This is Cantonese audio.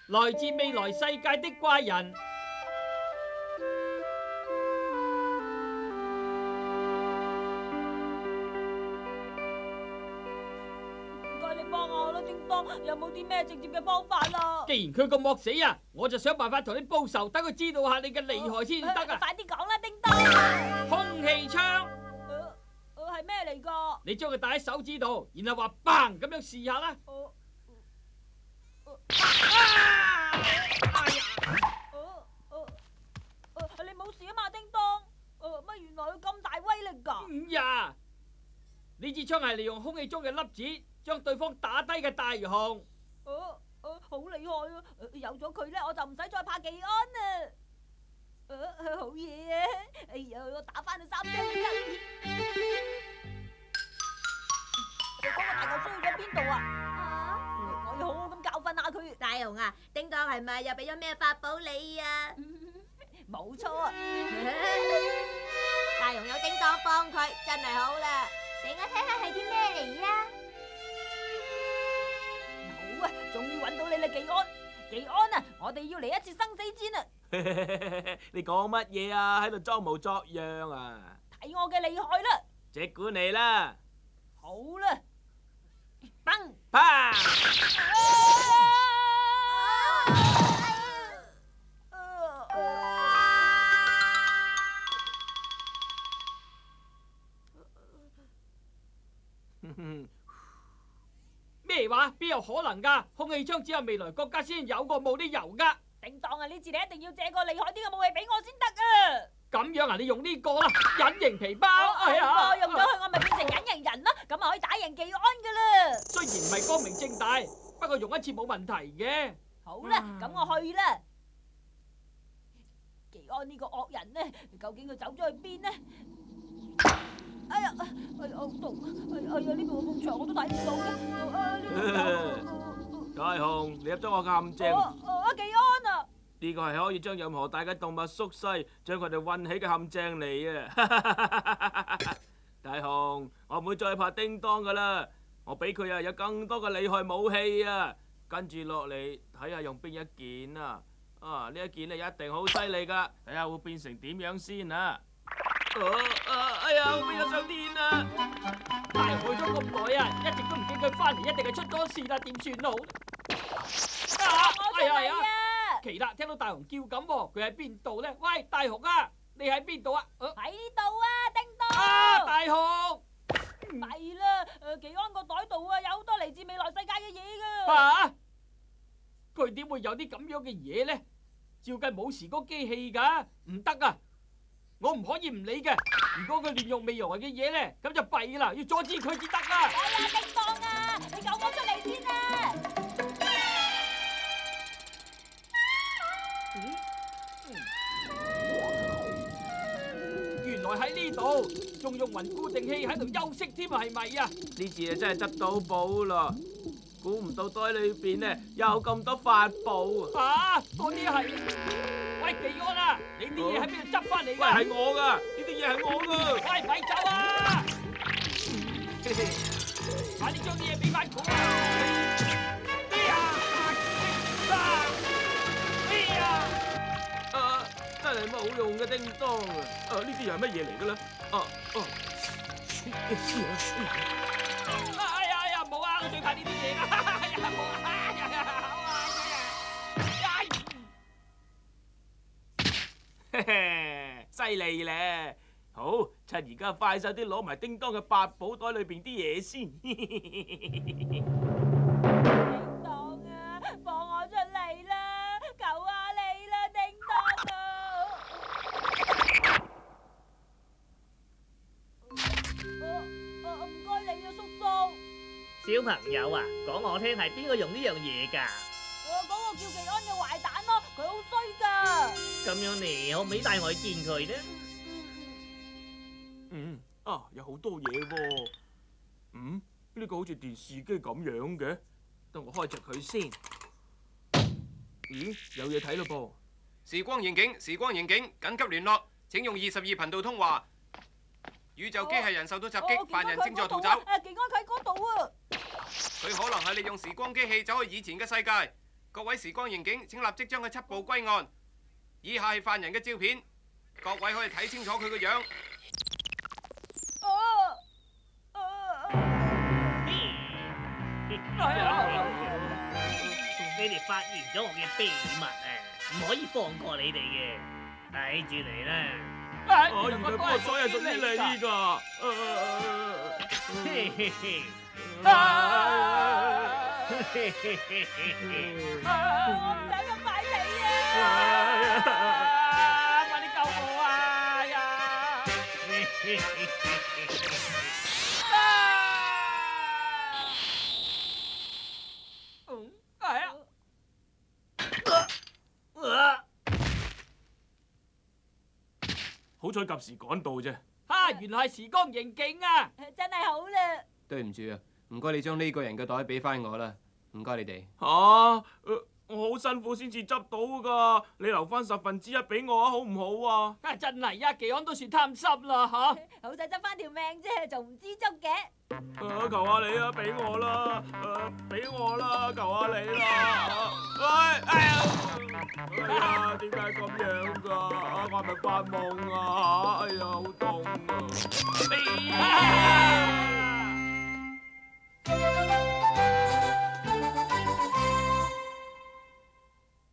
來自未來世界的怪人。唔該，你幫我啦，叮當，有冇啲咩直接嘅方法啊？既然佢咁惡死啊，我就想辦法同你報仇，等佢知道下你嘅厲害先得啊！快啲講啦，叮當！空氣槍，係咩嚟㗎？你將佢戴喺手指度，然後話砰咁樣試下啦。你冇事啊嘛，叮當？乜原來佢咁大威力㗎？呀！呢支槍係利用空氣中嘅粒子將對方打低嘅大雄。好厲害啊！有咗佢咧，我就唔使再怕技安啦。好嘢啊！哎呀，我打翻佢3槍都得。嗰個大嚿衰咗邊度啊？我要好好咁教訓下佢。大雄啊，叮當係咪又俾咗咩法寶你啊？冇錯啊！大雄有叮當幫佢，真係好啦。俾我睇下係啲咩嚟啊？好啊，終於揾到你啦，技安！技安啊，我哋要嚟一次生死戰啊！你講乜嘢啊？喺度裝模作樣啊！睇我嘅厲害啦！即管嚟啦！好啦，砰！啪！咩話？邊有可能㗎？空氣槍只有未來國家先有過，冇啲油㗎。叮當啊，呢次你一定要借個厲害啲嘅武器俾我先得啊！咁樣啊？你用呢個啦，隱形皮包。用咗佢我咪變成隱形人咯，咁咪可以打贏技安噶啦。雖然唔係光明正大，不過用一次冇問題嘅。好啦，咁我去啦。技安呢個惡人呢，究竟佢走咗去邊呢？哎呀，好痛！哎呀，呢度咁長我都睇唔到嘅。大雄，你入咗我暗井。技安啊！呢個係可以將任何大嘅動物縮細，將佢哋韞起嘅陷阱嚟啊！大雄，我唔會再怕叮當噶啦，我俾佢有更多嘅厲害武器啊！跟住落嚟睇下用邊一件啊！呢一件咧一定好犀利噶，睇下會變成點樣先啊！哎呀，我變咗上天啊！大雄去咗咁耐啊，一直都唔見佢翻嚟，一定係出咗事啦，點算好？我出嚟啊！奇啦，聽到大雄叫咁喎，佢喺邊度咧？喂，大雄啊，你喺邊度啊？喺呢度啊，叮當！大雄！弊啦，技安個袋度啊，有好多嚟自未來世界嘅嘢噶。嚇！佢點會有啲咁樣嘅嘢咧？照計冇時光機器㗎，唔得啊！我唔可以唔理嘅。如果佢亂用未來嘅嘢咧，咁就弊啦，要阻止佢至得啦。哎呀，叮當啊，你救我出嚟先啊！原來喺呢度，仲用雲固定器喺度休息添啊，係咪啊？呢次啊真係執到寶啦！估唔到袋裏邊呢有咁多法寶啊！嗰啲係？喂，技安啊，你啲嘢喺邊度執翻嚟㗎？喂，係我噶，呢啲嘢係我噶！喂，咪走啊！快啲將啲嘢俾翻我啊！真係冇用嘅叮當啊！呢啲又係乜嘢嚟嘅咧？哎呀，冇啊！我最怕呢啲嘢啦！哎呀，冇啊！嘿嘿，犀利咧！好，趁而家快手啲攞埋叮當嘅八寶袋裏邊啲嘢先。叮當啊，放我出嚟啦！求下你啦，叮當啊！唔該你啊，叔叔。小朋友啊，講我聽係邊個用呢樣嘢㗎？嗰個叫技安嘅壞蛋咯，佢好衰噶。咁樣你可唔可以帶我去見佢呢？有好多嘢喎。呢個好似電視機咁樣嘅，等我開着佢先。有嘢睇咯噃！時光刑警，時光刑警，緊急聯絡，請用22頻道通話。宇宙機械人受到襲擊，犯人正在逃走。技安佢喺嗰度啊！佢可能係利用時光機器走去以前嘅世界，各位時光刑警，請立即將佢緝捕歸案。以下係犯人嘅照片，各位可以睇清楚佢個樣。你哋發現咗我嘅秘密啊，唔可以放過你哋嘅，睇住嚟啦！原來嗰個水係屬於你㗎。我唔想咁快死啊！快啲救我啊！呀！係啊！好彩及時趕到啫。原來係時光刑警啊！真係好啦。對唔住啊，唔該你將呢個人嘅袋俾翻我啦，唔該你哋。我好辛苦先至執到㗎，你留翻1/10俾我啊，好唔好啊？真係啊，技安都算貪心啦嚇。好仔執翻條命啫，仲唔知足嘅？求下你啊，俾我啦，俾我啦，求下你啦！哎呀，點解咁樣㗎？我係咪發夢啊？哎呀，好痛啊！俾